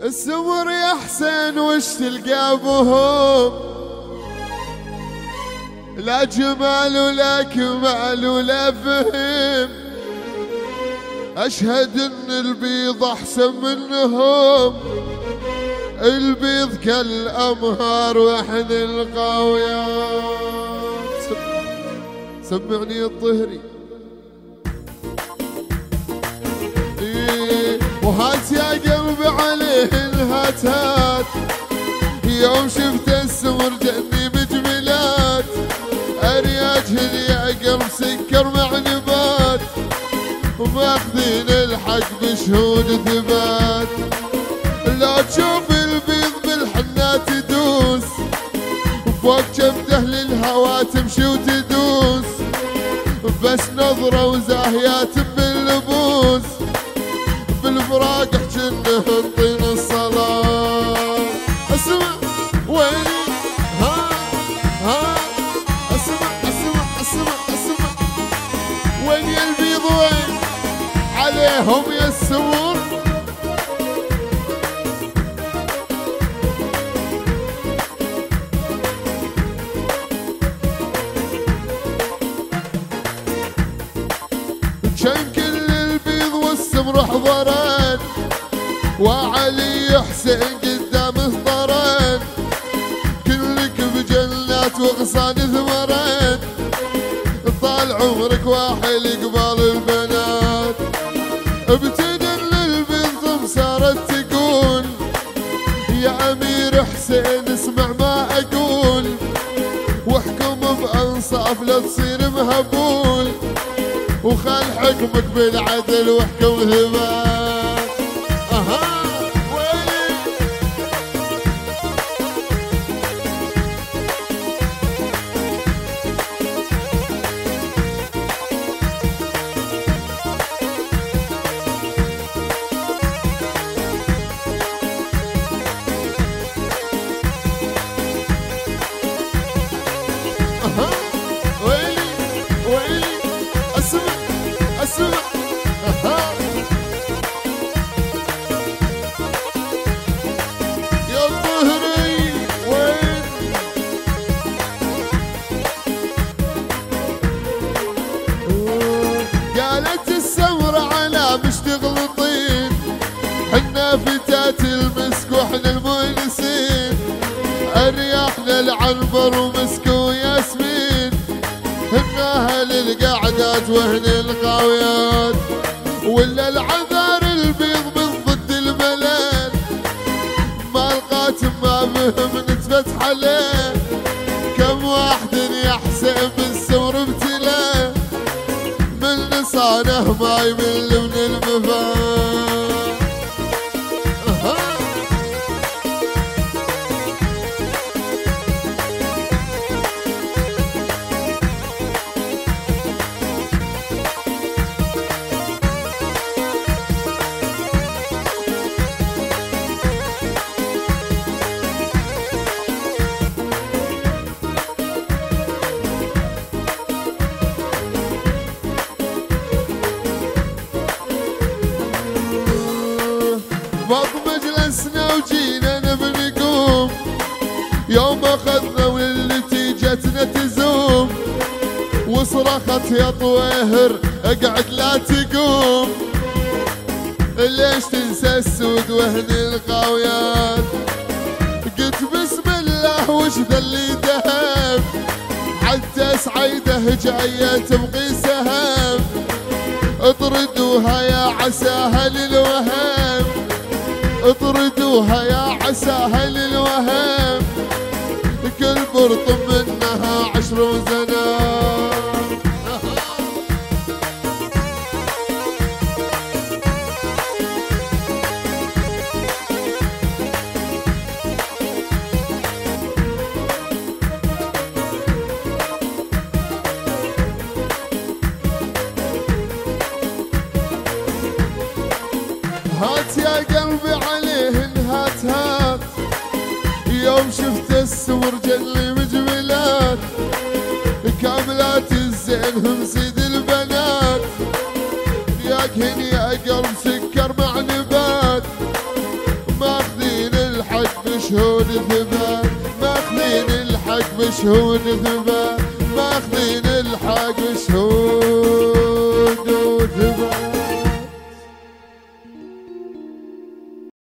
السمر يا حسين وش تلقى بهم، لا جمال ولا كمال ولا فهم. أشهد إن البيض أحسن منهم، البيض كالأمهار وإحنا القاويات. سمعني الظهري وهات يا قلبي عليه الهاتات، يوم شفت السمر جني بجملات. أرياجهن يا قلب سكر مع نبات، وماخذين الحق بشهود ثبات. لا تشوف البيض بالحنات يدوس، فوق جبده للهوا تمشي وتدوس. بس نظرة وزاهيات باللبوس، بالفراق حجنهن طين الصلاة. اسمع ويلي ها اسمع وين يا البيض وين عليهم يا السمور. كان كل البيض والسمر حضران، وعلي حسين قدامه ضران. كلك بجنات وغصان ثمران، طال عمرك واحل قبال البنات. ابتدل البيض ثم صارت تقول يا امير حسين اسمع ما اقول، واحكم بانصاف لا تصير مهبول. وخل حكمك بالعدل واحكم ثبات. ويلي ويلي اسمع يا الظهري وين قالت السمر على مش تغلطين، حنا فتات المسك واحنا المؤنسين. ارياحنا العنبر ومسك وياسمين، هنا اهل القعدات وهن القاويات. ولا العذار البيض من ضد الملال، ما لقات ما بهم نتفتح عليه. كم واحد يا حسين بالسمر ابتلاه، من لسانه ما يمل من المفات. فوق مجلسنا وجينا بنقوم، يوم اخذنا والتي جتنا تزوم. وصرخت يا طويهر اقعد لا تقوم، ليش تنسى السود وهن القاويات. قلت بسم الله وش ذا اللي دهب، حتى سعيده جايه تبغي سهام. اطردوها يا عساها للوهام، اطردوها يا عساها للوهام. كل برط منها 10 زنام. هات يا قلبي عليهن هات، يوم شفت السمر جلي مجملات. كاملات الزين هم سيد البنات، ياكهن يا قلب سكر مع نبات. ماخذ بشهود ثبات، ماخذين الحق بشهود ثبات، ماخذين